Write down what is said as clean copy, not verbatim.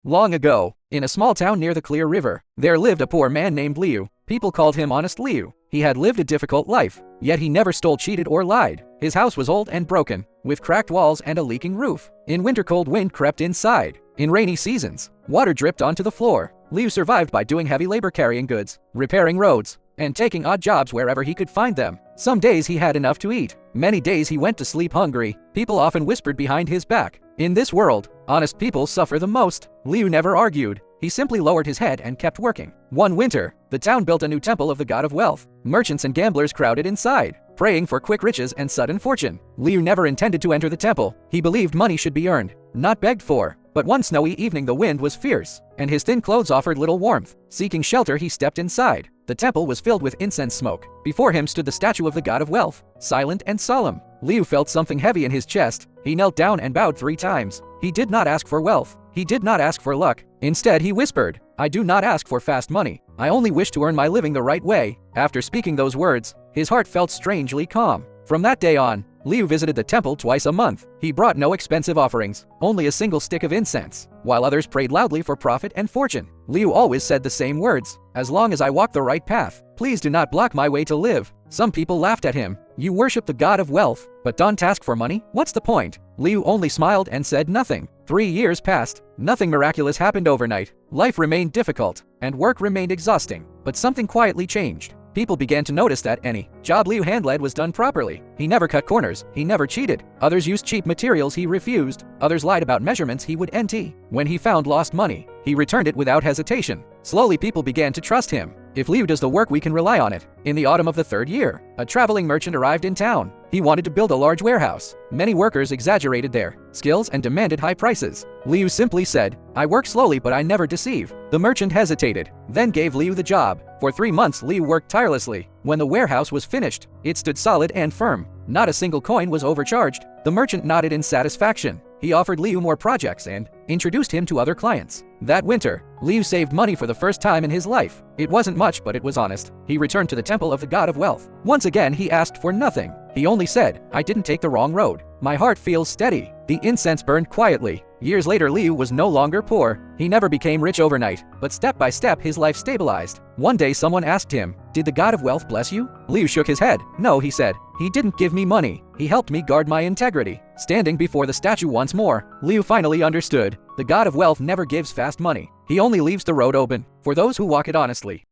Long ago, in a small town near the Clear River, there lived a poor man named Liu. People called him Honest Liu. He had lived a difficult life, yet he never stole, cheated, or lied. His house was old and broken, with cracked walls and a leaking roof. In winter, cold wind crept inside. In rainy seasons, water dripped onto the floor. Liu survived by doing heavy labor, carrying goods, repairing roads, and taking odd jobs wherever he could find them. Some days he had enough to eat. Many days he went to sleep hungry. People often whispered behind his back. In this world, honest people suffer the most. Liu never argued. He simply lowered his head and kept working. One winter, the town built a new temple of the god of wealth. Merchants and gamblers crowded inside, praying for quick riches and sudden fortune. Liu never intended to enter the temple. He believed money should be earned, not begged for. But one snowy evening the wind was fierce, and his thin clothes offered little warmth. Seeking shelter, he stepped inside. The temple was filled with incense smoke. Before him stood the statue of the god of wealth, silent and solemn. Liu felt something heavy in his chest. He knelt down and bowed 3 times. He did not ask for wealth. He did not ask for luck. Instead, he whispered, "I do not ask for fast money. I only wish to earn my living the right way." After speaking those words, his heart felt strangely calm. From that day on, Liu visited the temple twice a month. He brought no expensive offerings, only a single stick of incense, while others prayed loudly for profit and fortune. Liu always said the same words, "As long as I walk the right path, please do not block my way to live." Some people laughed at him. "You worship the god of wealth, but don't ask for money? What's the point?" Liu only smiled and said nothing. 3 years passed. Nothing miraculous happened overnight. Life remained difficult, and work remained exhausting. But something quietly changed. People began to notice that any job Liu handled was done properly. He never cut corners, he never cheated. Others used cheap materials, he refused. Others lied about measurements, he would NT. When he found lost money, he returned it without hesitation. Slowly people began to trust him. If Liu does the work, we can rely on it. In the autumn of the 3rd year, a traveling merchant arrived in town. He wanted to build a large warehouse. Many workers exaggerated their skills and demanded high prices. Liu simply said, "I work slowly but I never deceive." The merchant hesitated, then gave Liu the job. For 3 months Liu worked tirelessly. When the warehouse was finished, it stood solid and firm. Not a single coin was overcharged. The merchant nodded in satisfaction. He offered Liu more projects and introduced him to other clients. That winter, Liu saved money for the first time in his life. It wasn't much, but it was honest. He returned to the temple of the god of wealth. Once again, he asked for nothing. He only said, "I didn't take the wrong road. My heart feels steady." The incense burned quietly. Years later, Liu was no longer poor. He never became rich overnight, but step by step his life stabilized. One day someone asked him, "Did the god of wealth bless you?" Liu shook his head. "No," he said. "He didn't give me money. He helped me guard my integrity." Standing before the statue once more, Liu finally understood. The god of wealth never gives fast money. He only leaves the road open for those who walk it honestly.